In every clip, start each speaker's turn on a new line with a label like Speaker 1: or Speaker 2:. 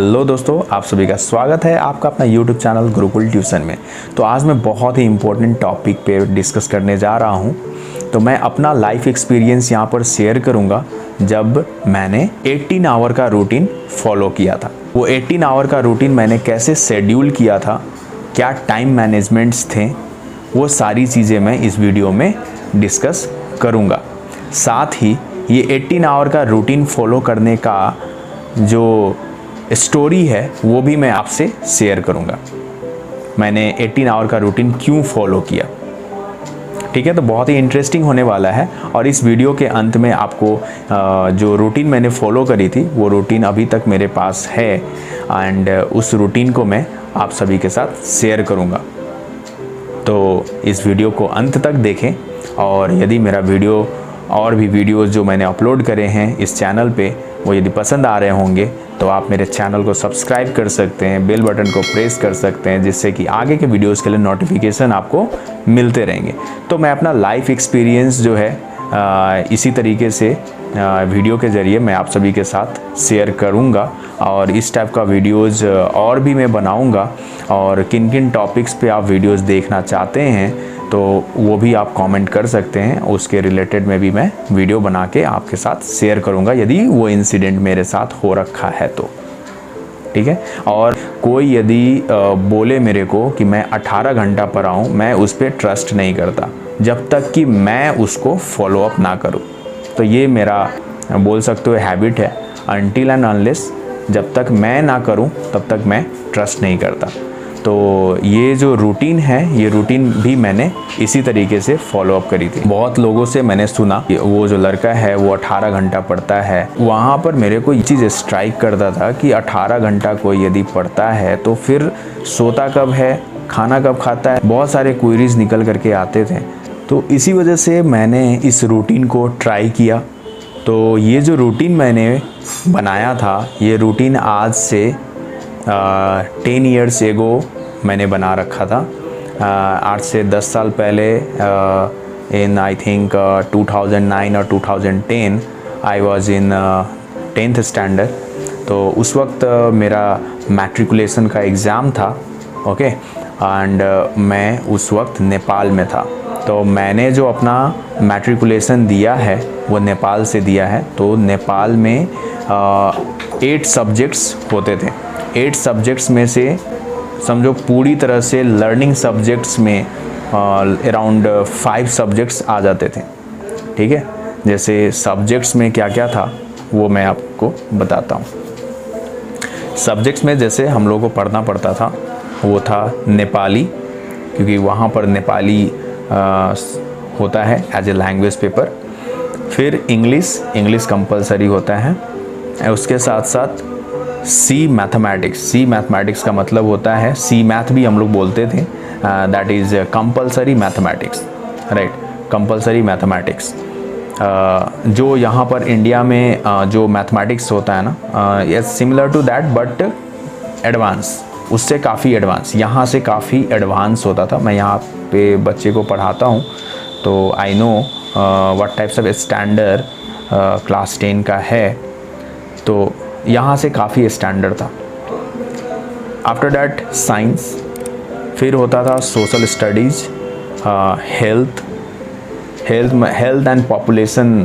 Speaker 1: Hello दोस्तों, आप सभी का स्वागत है आपका अपना YouTube चैनल गुरुकुल ट्यूशन में। तो आज मैं बहुत ही इम्पोर्टेंट टॉपिक पे डिस्कस करने जा रहा हूँ। तो मैं अपना लाइफ एक्सपीरियंस यहाँ पर शेयर करूँगा जब मैंने 18 आवर का रूटीन फॉलो किया था। वो 18 आवर का रूटीन मैंने कैसे शेड्यूल किया था, क्या टाइम मैनेजमेंट्स थे, वो सारी चीज़ें मैं इस वीडियो में डिस्कस करूँगा। साथ ही ये 18 आवर का रूटीन फॉलो करने का जो स्टोरी है वो भी मैं आपसे शेयर करूंगा। मैंने 18 आवर का रूटीन क्यों फॉलो किया, ठीक है। तो बहुत ही इंटरेस्टिंग होने वाला है और इस वीडियो के अंत में आपको जो रूटीन मैंने फॉलो करी थी वो रूटीन अभी तक मेरे पास है एंड उस रूटीन को मैं आप सभी के साथ शेयर करूंगा। तो इस वीडियो को अंत तक देखें और यदि मेरा वीडियो और भी वीडियोस जो मैंने अपलोड करे हैं इस चैनल पे वो यदि पसंद आ रहे होंगे तो आप मेरे चैनल को सब्सक्राइब कर सकते हैं, बेल बटन को प्रेस कर सकते हैं, जिससे कि आगे के वीडियोस के लिए नोटिफिकेशन आपको मिलते रहेंगे। तो मैं अपना लाइफ एक्सपीरियंस जो है इसी तरीके से वीडियो के ज़रिए मैं आप सभी के साथ शेयर करूंगा और इस टाइप का वीडियोस और भी मैं बनाऊंगा। और किन किन टॉपिक्स पे आप वीडियोस देखना चाहते हैं तो वो भी आप कमेंट कर सकते हैं, उसके रिलेटेड में भी मैं वीडियो बना के आपके साथ शेयर करूंगा यदि वो इंसिडेंट मेरे साथ हो रखा है तो, ठीक है। और कोई यदि बोले मेरे को कि मैं 18 घंटा पढ़ाऊँ, मैं उस पर ट्रस्ट नहीं करता जब तक कि मैं उसको फॉलो अप ना करूँ। तो ये मेरा बोल सकते हो हैबिट है, अनटिल एंड अनलेस जब तक मैं ना करूँ तब तक मैं ट्रस्ट नहीं करता। तो ये जो रूटीन है ये रूटीन भी मैंने इसी तरीके से फॉलो अप करी थी। बहुत लोगों से मैंने सुना कि वो जो लड़का है वो 18 घंटा पढ़ता है। वहाँ पर मेरे को ये चीज़ स्ट्राइक करता था कि 18 घंटा कोई यदि पढ़ता है तो फिर सोता कब है, खाना कब खाता है, बहुत सारे क्वेरीज निकल करके आते थे। तो इसी वजह से मैंने इस रूटीन को ट्राई किया। तो ये जो रूटीन मैंने बनाया था ये रूटीन आज से 10 ईयर्स एगो मैंने बना रखा था। आज से 10 साल पहले इन आई थिंक 2009 और 2010 I was in 10th standard. तो उस वक्त मेरा मैट्रिकुलेशन का एग्ज़ाम था, ओके। एंड मैं उस वक्त नेपाल में था। तो मैंने जो अपना मैट्रिकुलेशन दिया है वो नेपाल से दिया है। तो नेपाल में 8 सब्जेक्ट्स होते थे। 8 सब्जेक्ट्स में से समझो पूरी तरह से लर्निंग सब्जेक्ट्स में अराउंड 5 सब्जेक्ट्स आ जाते थे, ठीक है। जैसे सब्जेक्ट्स में क्या क्या था वो मैं आपको बताता हूँ। सब्जेक्ट्स में जैसे हम लोगों को पढ़ना पड़ता था वो था नेपाली, क्योंकि वहाँ पर नेपाली होता है एज ए लैंग्वेज पेपर। फिर इंग्लिश कंपलसरी होता है। उसके साथ साथ सी मैथमेटिक्स का मतलब होता है, सी मैथ भी हम लोग बोलते थे, that is compulsory mathematics, right. Compulsory mathematics जो यहाँ पर इंडिया में जो मैथमेटिक्स होता है ना, it's similar to that but advance, उससे काफ़ी एडवांस, यहाँ से काफ़ी एडवांस होता था। मैं यहाँ पे बच्चे को पढ़ाता हूँ तो I know what types of standard class 10 का है। तो यहाँ से काफ़ी स्टैंडर्ड था। आफ्टर डैट साइंस, फिर होता था social studies, health and population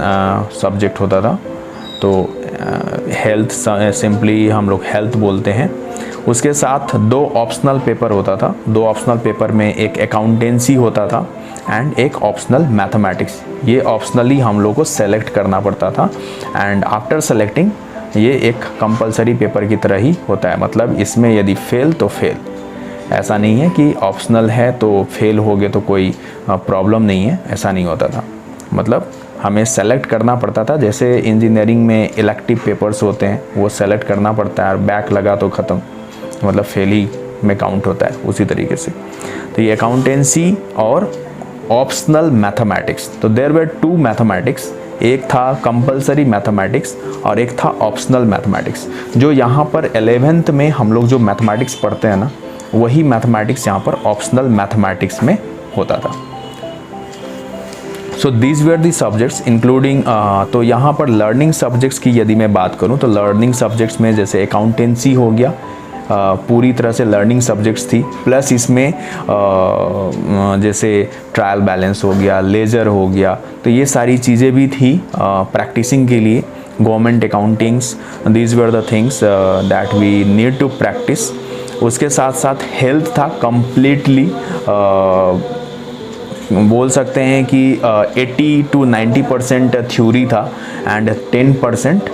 Speaker 1: subject होता था। तो हेल्थ सिंपली हम लोग हेल्थ बोलते हैं। उसके साथ 2 ऑप्शनल पेपर होता था। 2 ऑप्शनल पेपर में एक अकाउंटेंसी होता था एंड एक ऑप्शनल मैथमेटिक्स। ये ऑप्शनली हम लोग को सेलेक्ट करना पड़ता था एंड आफ्टर सेलेक्टिंग ये एक कंपलसरी पेपर की तरह ही होता है। मतलब इसमें यदि फेल तो फेल, ऐसा नहीं है कि ऑप्शनल है तो फेल हो गए तो कोई प्रॉब्लम नहीं है, ऐसा नहीं होता था। मतलब हमें सेलेक्ट करना पड़ता था। जैसे इंजीनियरिंग में इलेक्टिव पेपर्स होते हैं वो सेलेक्ट करना पड़ता है और बैक लगा तो ख़त्म, मतलब फेल ही में काउंट होता है, उसी तरीके से। तो ये अकाउंटेंसी और ऑप्शनल मैथमेटिक्स। तो देयर वर 2 मैथमेटिक्स, एक था कंपलसरी मैथमेटिक्स और एक था ऑप्शनल मैथमेटिक्स। जो यहाँ पर 11th में हम लोग जो मैथमेटिक्स पढ़ते हैं ना, वही मैथमेटिक्स यहाँ पर ऑप्शनल मैथमेटिक्स में होता था। So these where the subjects including, तो यहाँ पर लर्निंग सब्जेक्ट्स की यदि मैं बात करूँ तो लर्निंग सब्जेक्ट्स में जैसे अकाउंटेंसी हो गया, पूरी तरह से लर्निंग सब्जेक्ट्स थी, प्लस इसमें जैसे ट्रायल बैलेंस हो गया, लेजर हो गया, तो ये सारी चीज़ें भी थी प्रैक्टिसिंग के लिए। Government accountings, these were the things that we need to practice. उसके साथ साथ हेल्थ था कम्प्लीटली, बोल सकते हैं कि 80 to 90% थ्योरी था एंड 10%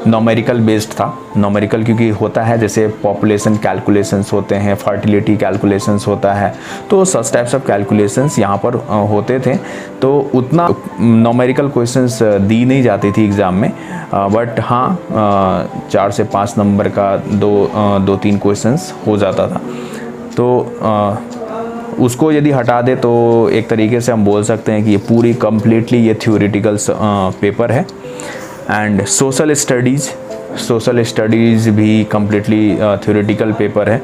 Speaker 1: नॉमेरिकल बेस्ड था। नॉमेरिकल क्योंकि होता है जैसे पॉपुलेशन कैलकुलेशंस होते हैं, फर्टिलिटी कैलकुलेशंस होता है, तो सच टाइप्स ऑफ कैलकुलेशंस यहाँ पर होते थे। तो उतना नॉमेरिकल क्वेश्चंस दी नहीं जाती थी एग्ज़ाम में, बट हाँ 4 से 5 नंबर का 2-3 क्वेश्चंस हो जाता था। तो उसको यदि हटा दे तो एक तरीके से हम बोल सकते हैं कि ये पूरी कम्प्लीटली ये थ्योरेटिकल पेपर है। एंड सोशल स्टडीज़ भी कम्प्लीटली थ्योरेटिकल पेपर है।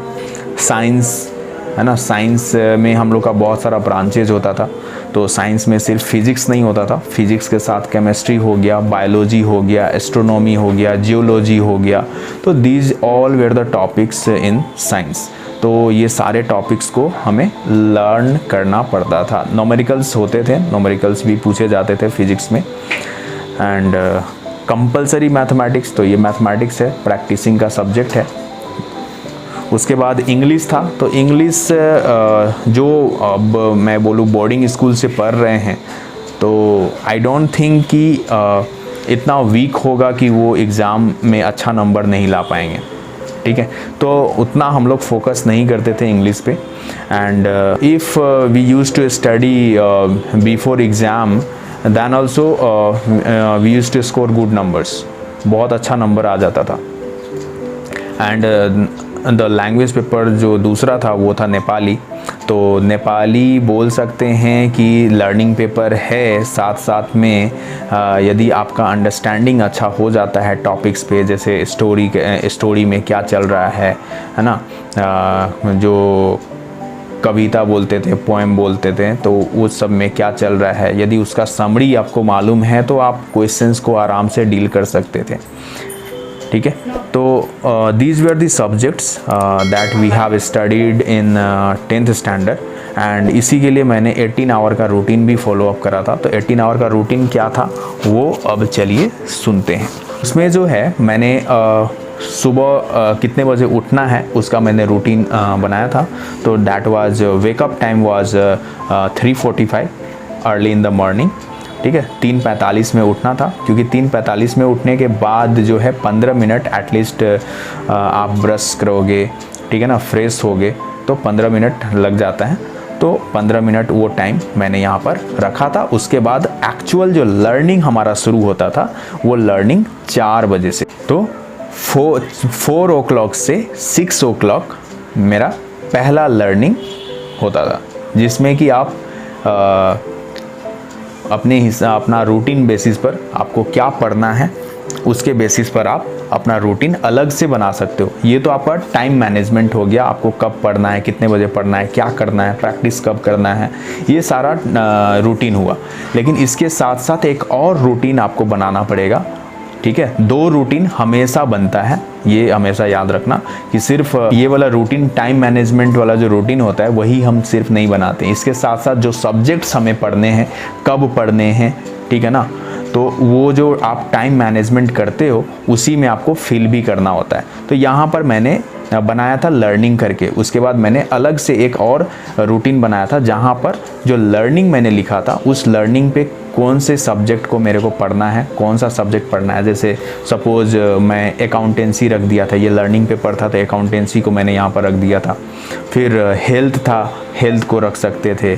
Speaker 1: साइंस है ना, साइंस में हम लोग का बहुत सारा ब्रांचेज होता था, तो साइंस में सिर्फ फिज़िक्स नहीं होता था, फिज़िक्स के साथ केमिस्ट्री हो गया, बायोलॉजी हो गया, एस्ट्रोनॉमी हो गया, जियोलॉजी हो गया, तो these all where the topics in science. तो ये सारे टॉपिक्स को हमें लर्न करना पड़ता था। नॉमेरिकल्स होते थे, नॉमेरिकल्स भी पूछे जाते थे फिज़िक्स में। एंड कंपलसरी मैथमेटिक्स, तो ये मैथमेटिक्स है, प्रैक्टिसिंग का सब्जेक्ट है। उसके बाद इंग्लिश था, तो इंग्लिश जो अब मैं बोलूँ बोर्डिंग स्कूल से पढ़ रहे हैं तो आई डोंट थिंक कि इतना वीक होगा कि वो एग्ज़ाम में अच्छा नंबर नहीं ला पाएंगे, ठीक है। तो उतना हम लोग फोकस नहीं करते थे इंग्लिश पे। And if we use to study before exam then also we use to score good numbers, बहुत अच्छा नंबर आ जाता था। एंड द लैंग्वेज पेपर जो दूसरा था वो था नेपाली। तो नेपाली बोल सकते हैं कि लर्निंग पेपर है, साथ साथ में यदि आपका अंडरस्टैंडिंग अच्छा हो जाता है टॉपिक्स पे, जैसे स्टोरी में क्या चल रहा है ना, जो कविता बोलते थे, पोएम बोलते थे, तो उस सब में क्या चल रहा है, यदि उसका समरी आपको मालूम है तो आप क्वेश्चंस को आराम से डील कर सकते थे, ठीक है। तो these were the subjects that we have studied in 10th standard. And इसी के लिए मैंने 18 आवर का रूटीन भी फॉलो अप करा था। तो 18 आवर का रूटीन क्या था वो अब चलिए सुनते हैं। उसमें जो है मैंने सुबह कितने बजे उठना है उसका मैंने रूटीन बनाया था। तो that was wake up time was 3:45 early in the morning, ठीक है। 3:45 में उठना था, क्योंकि 3:45 में उठने के बाद जो है 15 मिनट एटलीस्ट आप ब्रश करोगे, ठीक है ना, फ्रेश होगे, तो 15 मिनट लग जाता है। तो 15 मिनट वो टाइम मैंने यहाँ पर रखा था। उसके बाद एक्चुअल जो लर्निंग हमारा शुरू होता था वो लर्निंग 4 बजे से, तो 4 o'clock से 6 o'clock मेरा पहला लर्निंग होता था, जिसमें कि आप अपना रूटीन बेसिस पर आपको क्या पढ़ना है उसके बेसिस पर आप अपना रूटीन अलग से बना सकते हो। ये तो आपका टाइम मैनेजमेंट हो गया, आपको कब पढ़ना है, कितने बजे पढ़ना है, क्या करना है, प्रैक्टिस कब करना है, ये सारा रूटीन हुआ। लेकिन इसके साथ साथ एक और रूटीन आपको बनाना पड़ेगा, ठीक है। 2 रूटीन हमेशा बनता है, ये हमेशा याद रखना कि सिर्फ ये वाला रूटीन, टाइम मैनेजमेंट वाला जो रूटीन होता है वही हम सिर्फ नहीं बनाते हैं। इसके साथ साथ जो सब्जेक्ट्स हमें पढ़ने हैं, कब पढ़ने हैं, ठीक है ना, तो वो जो आप टाइम मैनेजमेंट करते हो उसी में आपको फिल भी करना होता है। तो यहाँ पर मैंने बनाया था लर्निंग करके, उसके बाद मैंने अलग से एक और रूटीन बनाया था जहाँ पर जो लर्निंग मैंने लिखा था उस लर्निंग पे कौन से सब्जेक्ट को मेरे को पढ़ना है, कौन सा सब्जेक्ट पढ़ना है। जैसे सपोज मैं अकाउंटेंसी रख दिया था, ये लर्निंग पेपर था तो अकाउंटेंसी को मैंने यहाँ पर रख दिया था। फिर हेल्थ था, हेल्थ को रख सकते थे।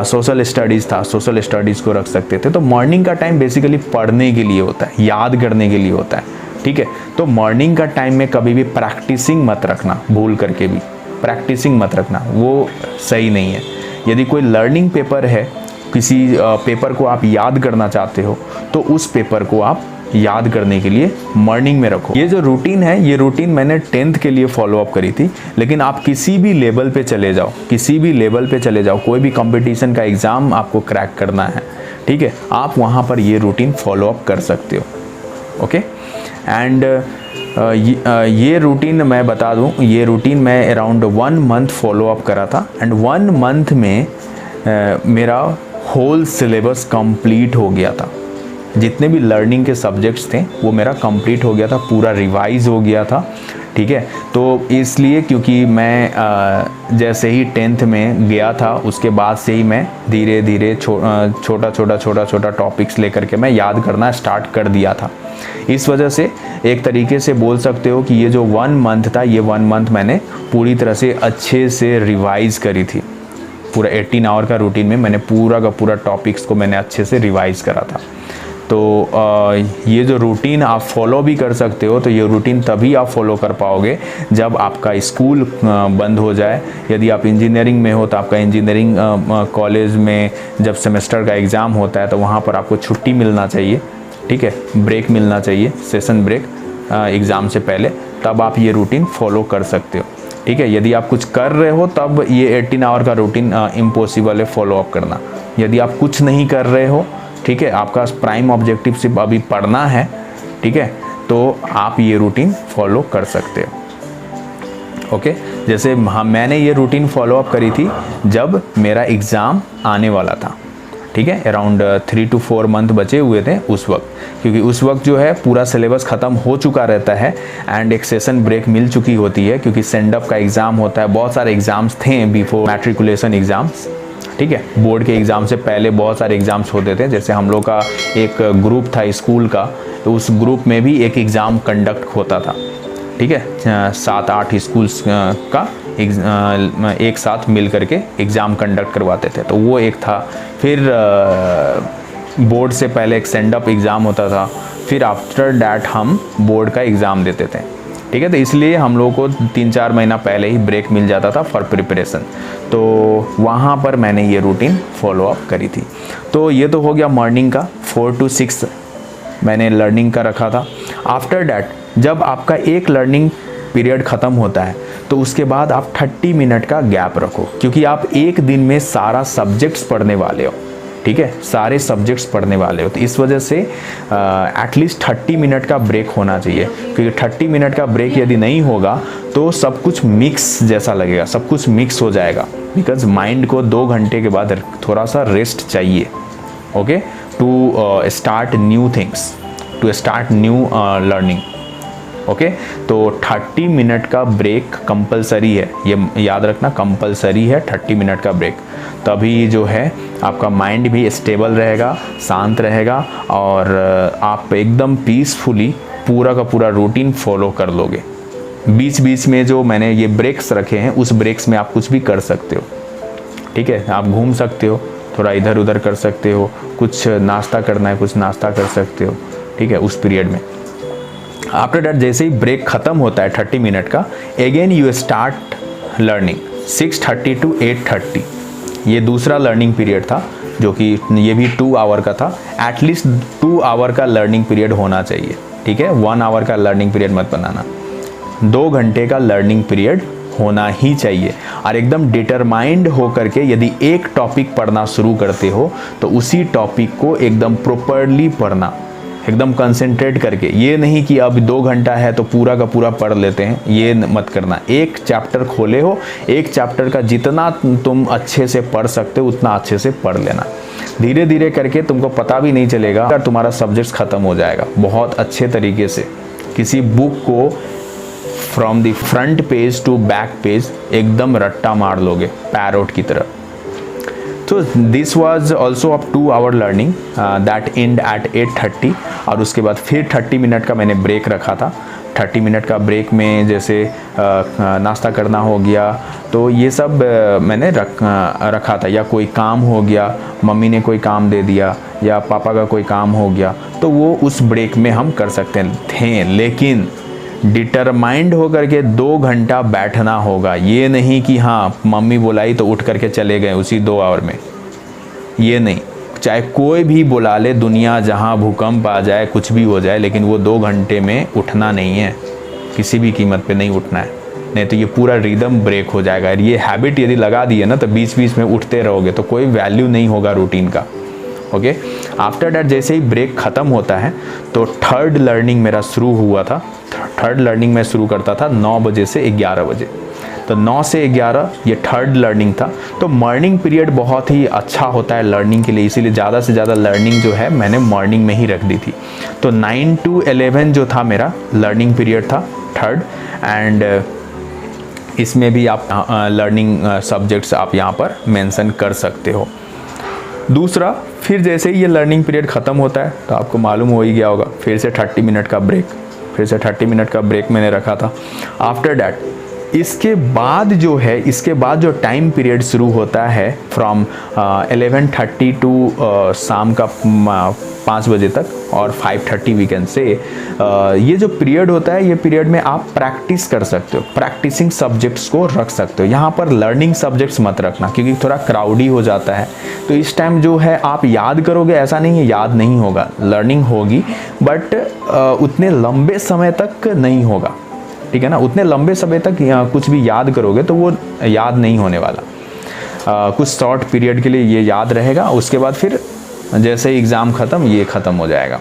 Speaker 1: सोशल स्टडीज़ था, सोशल स्टडीज़ को रख सकते थे। तो मॉर्निंग का टाइम बेसिकली पढ़ने के लिए होता है, याद करने के लिए होता है, ठीक है। तो मॉर्निंग का टाइम में कभी भी प्रैक्टिसिंग मत रखना, भूल करके भी प्रैक्टिसिंग मत रखना, वो सही नहीं है। यदि कोई लर्निंग पेपर है, किसी पेपर को आप याद करना चाहते हो तो उस पेपर को आप याद करने के लिए मॉर्निंग में रखो। ये जो रूटीन है, ये रूटीन मैंने 10th के लिए फॉलो अप करी थी, लेकिन आप किसी भी लेवल पे चले जाओ, किसी भी लेवल पे चले जाओ, कोई भी कंपटीशन का एग्ज़ाम आपको क्रैक करना है, ठीक है, आप वहाँ पर ये रूटीन फॉलो अप कर सकते हो। ओके, एंड ये रूटीन मैं बता दूं, ये रूटीन मैं अराउंड 1 मंथ फॉलो अप करा था, एंड 1 मंथ में मेरा होल सिलेबस कंप्लीट हो गया था। जितने भी लर्निंग के सब्जेक्ट्स थे वो मेरा कंप्लीट हो गया था, पूरा रिवाइज हो गया था, ठीक है। तो इसलिए क्योंकि मैं जैसे ही 10th में गया था, उसके बाद से ही मैं धीरे धीरे छोटा टॉपिक्स लेकर के मैं याद करना स्टार्ट कर दिया था। इस वजह से एक तरीके से बोल सकते हो कि ये जो 1 मंथ था, ये 1 मंथ मैंने पूरी तरह से अच्छे से रिवाइज़ करी थी। पूरा 18 आवर का रूटीन में मैंने पूरा का पूरा टॉपिक्स को मैंने अच्छे से रिवाइज़ करा था। तो ये जो रूटीन आप फॉलो भी कर सकते हो, तो ये रूटीन तभी आप फॉलो कर पाओगे जब आपका स्कूल बंद हो जाए। यदि आप इंजीनियरिंग में हो तो आपका इंजीनियरिंग कॉलेज में जब सेमेस्टर का एग्ज़ाम होता है तो वहाँ पर आपको छुट्टी मिलना चाहिए, ठीक है, ब्रेक मिलना चाहिए, सेशन ब्रेक एग्ज़ाम से पहले, तब आप ये रूटीन फॉलो कर सकते हो, ठीक है। यदि आप कुछ कर रहे हो तब ये 18 आवर का रूटीन इम्पॉसिबल है फॉलो अप करना। यदि आप कुछ नहीं कर रहे हो, ठीक है, आपका प्राइम ऑब्जेक्टिव सिर्फ अभी पढ़ना है, ठीक है, तो आप ये रूटीन फॉलो कर सकते हो। ओके, जैसे मैंने ये रूटीन फॉलो अप करी थी जब मेरा एग्ज़ाम आने वाला था, ठीक है, अराउंड 3 to 4 मंथ बचे हुए थे उस वक्त, क्योंकि उस वक्त जो है पूरा सिलेबस ख़त्म हो चुका रहता है एंड एक सेशन ब्रेक मिल चुकी होती है, क्योंकि सेंड अप का एग्ज़ाम होता है। बहुत सारे एग्ज़ाम्स थे बिफोर मैट्रिकुलेशन एग्ज़ाम्स, ठीक है, बोर्ड के एग्ज़ाम से पहले बहुत सारे एग्ज़ाम्स होते थे। जैसे हम लोग का एक ग्रुप था स्कूल का, तो उस ग्रुप में भी एक एग्ज़ाम कंडक्ट होता था, ठीक है, 7-8 स्कूल्स का एक साथ मिल करके एग्ज़ाम कंडक्ट करवाते थे, तो वो एक था। फिर बोर्ड से पहले एक सेंड अप एग्ज़ाम होता था, फिर आफ्टर डैट हम बोर्ड का एग्ज़ाम देते थे, ठीक है। तो इसलिए हम लोगों को 3-4 महीना पहले ही ब्रेक मिल जाता था फॉर प्रिपरेशन, तो वहाँ पर मैंने ये रूटीन फॉलो अप करी थी। तो ये तो हो गया मॉर्निंग का, 4 to 6 मैंने लर्निंग का रखा था। आफ्टर डैट जब आपका एक लर्निंग पीरियड ख़त्म होता है तो उसके बाद आप 30 मिनट का गैप रखो, क्योंकि आप एक दिन में सारा सब्जेक्ट्स पढ़ने वाले हो, ठीक है, सारे सब्जेक्ट्स पढ़ने वाले हो। तो इस वजह से एटलीस्ट 30 मिनट का ब्रेक होना चाहिए, क्योंकि 30 मिनट का ब्रेक यदि नहीं होगा तो सब कुछ मिक्स जैसा लगेगा, सब कुछ मिक्स हो जाएगा, बिकॉज माइंड को 2 घंटे के बाद थोड़ा सा रेस्ट चाहिए, okay, to start new things, to start new learning. Okay, तो 30 मिनट का ब्रेक कंपलसरी है, ये याद रखना, कंपलसरी है 30 मिनट का ब्रेक। तभी जो है आपका माइंड भी स्टेबल रहेगा, शांत रहेगा, और आप एकदम पीसफुली पूरा का पूरा रूटीन फॉलो कर लोगे। बीच बीच में जो मैंने ये ब्रेक्स रखे हैं, उस ब्रेक्स में आप कुछ भी कर सकते हो, ठीक है, आप घूम सकते हो, थोड़ा इधर उधर कर सकते हो, कुछ नाश्ता करना है कुछ नाश्ता कर सकते हो, ठीक है, उस पीरियड में। आफ्टर डैट जैसे ही ब्रेक ख़त्म होता है 30 मिनट का, again you start learning 6:30 to 8:30। ये दूसरा लर्निंग पीरियड था, जो कि ये भी 2 आवर का था। एटलीस्ट 2 आवर का लर्निंग पीरियड होना चाहिए, ठीक है, 1 आवर का लर्निंग पीरियड मत बनाना, 2 घंटे का लर्निंग पीरियड होना ही चाहिए। और एकदम डिटरमाइंड हो करके यदि एक टॉपिक पढ़ना शुरू करते हो तो उसी टॉपिक को एकदम प्रॉपरली पढ़ना, एकदम कंसंट्रेट करके। ये नहीं कि अब 2 घंटा है तो पूरा का पूरा पढ़ लेते हैं, ये मत करना। एक चैप्टर खोले हो, एक चैप्टर का जितना तुम अच्छे से पढ़ सकते हो उतना अच्छे से पढ़ लेना। धीरे धीरे करके तुमको पता भी नहीं चलेगा अगर तुम्हारा सब्जेक्ट ख़त्म हो जाएगा। बहुत अच्छे तरीके से किसी बुक को from the front page to back page एकदम रट्टा मार लोगे पैरोट की तरह। तो this was also up 2 hour learning that and at 8:30। और उसके बाद फिर 30 मिनट का मैंने ब्रेक रखा था। 30 मिनट का ब्रेक में जैसे नाश्ता करना हो गया, तो ये सब मैंने रखा था। या कोई काम हो गया, मम्मी ने कोई काम दे दिया या पापा का कोई काम हो गया, तो वो उस ब्रेक में हम कर सकते थे। लेकिन डिटरमाइंड होकर के 2 घंटा बैठना होगा। ये नहीं कि हाँ मम्मी बुलाई तो उठ करके चले गए उसी 2 आवर में, ये नहीं। चाहे कोई भी बुला ले, दुनिया जहाँ भूकंप आ जाए, कुछ भी हो जाए, लेकिन वो 2 घंटे में उठना नहीं है, किसी भी कीमत पे नहीं उठना है, नहीं तो ये पूरा रिदम ब्रेक हो जाएगा। ये हैबिट यदि लगा दी है ना, तो बीच बीच में उठते रहोगे तो कोई वैल्यू नहीं होगा रूटीन का। ओके, आफ्टर डैट जैसे ही ब्रेक ख़त्म होता है तो थर्ड लर्निंग मेरा शुरू हुआ था। थर्ड लर्निंग मैं शुरू करता था 9 बजे से 11 बजे, तो 9 से 11 ये थर्ड लर्निंग था। तो मॉर्निंग पीरियड बहुत ही अच्छा होता है लर्निंग के लिए, इसीलिए ज़्यादा से ज़्यादा लर्निंग जो है मैंने मॉर्निंग में ही रख दी थी। तो 9 to 11 जो था मेरा लर्निंग पीरियड था थर्ड, एंड इसमें भी आप लर्निंग सब्जेक्ट्स आप यहाँ पर मेंशन कर सकते हो। दूसरा, फिर जैसे ही ये लर्निंग पीरियड ख़त्म होता है तो आपको मालूम हो ही गया होगा, फिर से 30 मिनट का ब्रेक, फिर से 30 मिनट का ब्रेक मैंने रखा था। आफ्टर डैट इसके बाद जो है, इसके बाद जो टाइम पीरियड शुरू होता है फ्रॉम 11:30 टू शाम का 5 बजे तक और 5:30 वीकेंड से, ये जो पीरियड होता है, ये पीरियड में आप प्रैक्टिस कर सकते हो, प्रैक्टिसिंग सब्जेक्ट्स को रख सकते हो। यहाँ पर लर्निंग सब्जेक्ट्स मत रखना क्योंकि थोड़ा क्राउडी हो जाता है। तो इस टाइम जो है आप याद करोगे, ऐसा नहीं है याद नहीं होगा, लर्निंग होगी, बट उतने लंबे समय तक नहीं होगा, ठीक है ना। उतने लंबे समय तक कुछ भी याद करोगे तो वो याद नहीं होने वाला। कुछ शॉर्ट पीरियड के लिए ये याद रहेगा, उसके बाद फिर जैसे ही एग्ज़ाम ख़त्म ये ख़त्म हो जाएगा,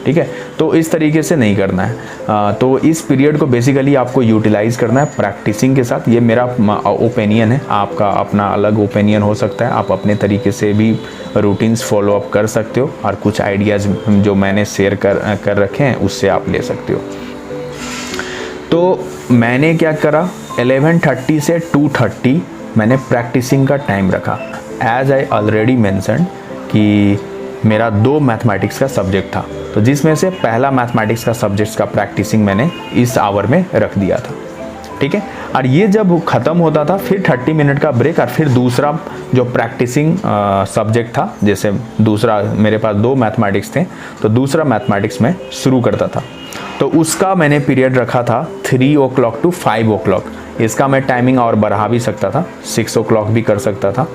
Speaker 1: ठीक है। तो इस तरीके से नहीं करना है। तो इस पीरियड को बेसिकली आपको यूटिलाइज़ करना है प्रैक्टिसिंग के साथ। ये मेरा ओपिनियन है, आपका अपना अलग ओपिनियन हो सकता है, आप अपने तरीके से भी रूटीन्स फॉलो अप कर सकते हो और कुछ आइडियाज़ जो मैंने शेयर कर रखे हैं उससे आप ले सकते हो। तो मैंने क्या करा, 11:30 से 2:30 मैंने प्रैक्टिसिंग का टाइम रखा। एज आई ऑलरेडी मेंशन्ड कि मेरा 2 मैथमेटिक्स का सब्जेक्ट था, तो जिसमें से पहला मैथमेटिक्स का सब्जेक्ट्स का प्रैक्टिसिंग मैंने इस आवर में रख दिया था, ठीक है। और ये जब ख़त्म होता था फिर 30 मिनट का ब्रेक, और फिर दूसरा जो प्रैक्टिसिंग सब्जेक्ट था, जैसे दूसरा मेरे पास 2 मैथमेटिक्स थे तो दूसरा मैथमेटिक्स में शुरू करता था, तो उसका मैंने पीरियड रखा था 3 o'clock to 5 o'clock। इसका मैं टाइमिंग और बढ़ा भी सकता था, 6 o'clock भी कर सकता था,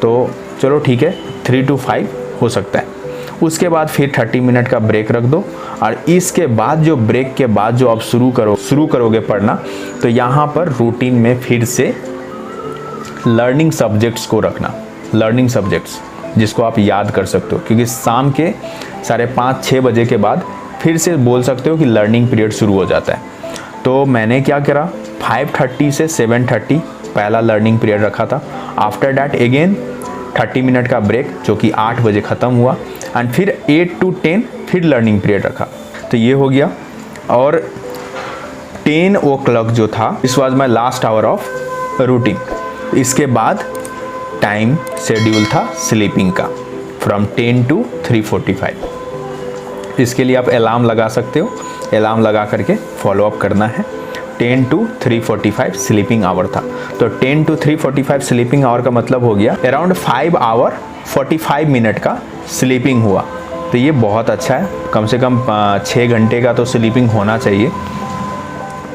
Speaker 1: तो चलो ठीक है 3 to 5 हो सकता है। उसके बाद फिर 30 मिनट का ब्रेक रख दो, और इसके बाद जो ब्रेक के बाद जो आप शुरू करोगे पढ़ना, तो यहाँ पर रूटीन में फिर से लर्निंग सब्जेक्ट्स को रखना, लर्निंग सब्जेक्ट्स जिसको आप याद कर सकते हो, क्योंकि शाम के 5:30-6 बजे के बाद फिर से बोल सकते हो कि लर्निंग पीरियड शुरू हो जाता है। तो मैंने क्या करा, 5:30 से 7:30 पहला लर्निंग पीरियड रखा था। आफ्टर डैट अगेन 30 मिनट का ब्रेक जो कि 8 बजे ख़त्म हुआ, एंड फिर 8 to 10 फिर लर्निंग पीरियड रखा। तो ये हो गया। और 10 o'clock जो था, this was my last hour of routine. इसके बाद टाइम शेड्यूल था स्लीपिंग का फ्रॉम 10 to 3:45। इसके लिए आप अलार्म लगा सकते हो, अलार्म लगा करके फॉलो अप करना है। 10 to 3:45 स्लीपिंग आवर था, तो 10 to 3:45 स्लीपिंग आवर का मतलब हो गया अराउंड 5 hour 45 मिनट का स्लीपिंग हुआ। तो ये बहुत अच्छा है, कम से कम 6 घंटे का तो स्लीपिंग होना चाहिए।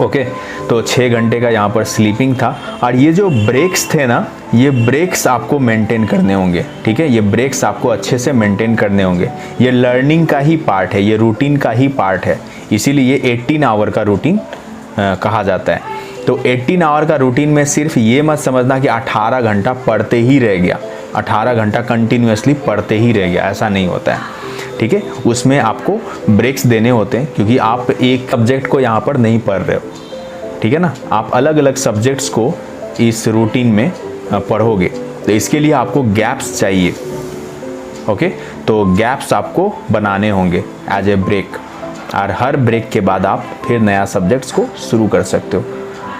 Speaker 1: ओके, तो 6 घंटे का यहाँ पर स्लीपिंग था। और ये जो ब्रेक्स थे ना, ये ब्रेक्स आपको मेंटेन करने होंगे, ठीक है। ये ब्रेक्स आपको अच्छे से मेंटेन करने होंगे। ये लर्निंग का ही पार्ट है, ये रूटीन का ही पार्ट है, इसीलिए ये 18 आवर का रूटीन कहा जाता है। तो 18 आवर का रूटीन में सिर्फ ये मत समझना कि 18 घंटा पढ़ते ही रह गया, 18 घंटा कंटिन्यूसली पढ़ते ही रह गया, ऐसा नहीं होता है, ठीक है। उसमें आपको ब्रेक्स देने होते हैं, क्योंकि आप एक सब्जेक्ट को यहाँ पर नहीं पढ़ रहे हो, ठीक है ना। आप अलग अलग सब्जेक्ट्स को इस रूटीन में पढ़ोगे, तो इसके लिए आपको गैप्स चाहिए। ओके, तो गैप्स आपको बनाने होंगे एज ए ब्रेक, और हर ब्रेक के बाद आप फिर नया सब्जेक्ट्स को शुरू कर सकते हो।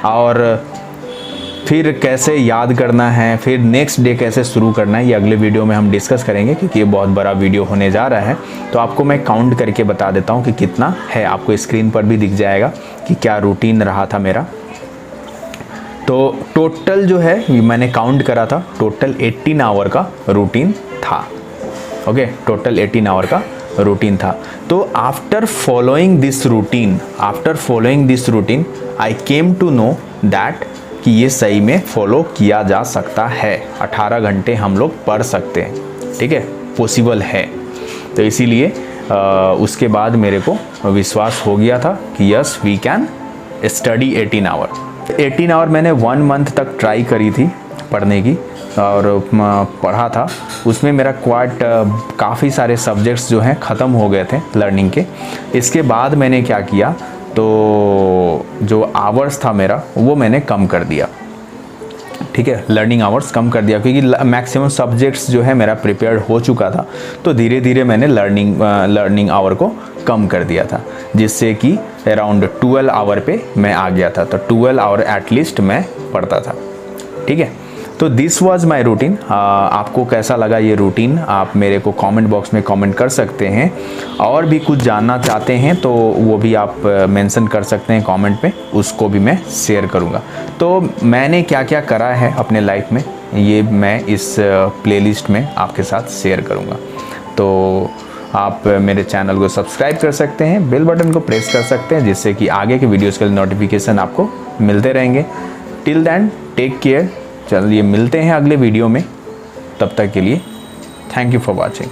Speaker 1: और फिर कैसे याद करना है, फिर नेक्स्ट डे कैसे शुरू करना है, ये अगले वीडियो में हम डिस्कस करेंगे, क्योंकि ये बहुत बड़ा वीडियो होने जा रहा है। तो आपको मैं काउंट करके बता देता हूँ कि कितना है, आपको स्क्रीन पर भी दिख जाएगा कि क्या रूटीन रहा था मेरा। तो टोटल जो है मैंने काउंट करा था, टोटल 18 आवर का रूटीन था। ओके, टोटल 18 आवर का रूटीन था। तो after following this routine I came to know that कि ये सही में फॉलो किया जा सकता है। 18 घंटे हम लोग पढ़ सकते हैं, ठीक है, पॉसिबल है। तो इसीलिए उसके बाद मेरे को विश्वास हो गया था कि yes we can study 18 hour. 18 hour मैंने 1 मंथ तक ट्राई करी थी पढ़ने की और पढ़ा था। उसमें मेरा काफ़ी सारे सब्जेक्ट्स जो हैं ख़त्म हो गए थे लर्निंग के। इसके बाद मैंने क्या किया, तो जो आवर्स था मेरा वो मैंने कम कर दिया, ठीक है, लर्निंग आवर्स कम कर दिया, क्योंकि मैक्सिमम सब्जेक्ट्स जो है मेरा प्रिपेयर्ड हो चुका था। तो धीरे धीरे मैंने लर्निंग आवर को कम कर दिया था, जिससे कि अराउंड 12 आवर पे मैं आ गया था। तो 12 आवर एटलीस्ट मैं पढ़ता था, ठीक है। तो दिस वाज माय रूटीन। आपको कैसा लगा ये रूटीन, आप मेरे को कमेंट बॉक्स में कमेंट कर सकते हैं। और भी कुछ जानना चाहते हैं तो वो भी आप मेंशन कर सकते हैं कमेंट पे, उसको भी मैं शेयर करूँगा। तो मैंने क्या क्या करा है अपने लाइफ में, ये मैं इस प्लेलिस्ट में आपके साथ शेयर करूँगा। तो आप मेरे चैनल को सब्सक्राइब कर सकते हैं, बेल बटन को प्रेस कर सकते हैं, जिससे कि आगे के वीडियोज़ के नोटिफिकेशन आपको मिलते रहेंगे। Till then take care. चलिए मिलते हैं अगले वीडियो में, तब तक के लिए थैंक यू फॉर वॉचिंग।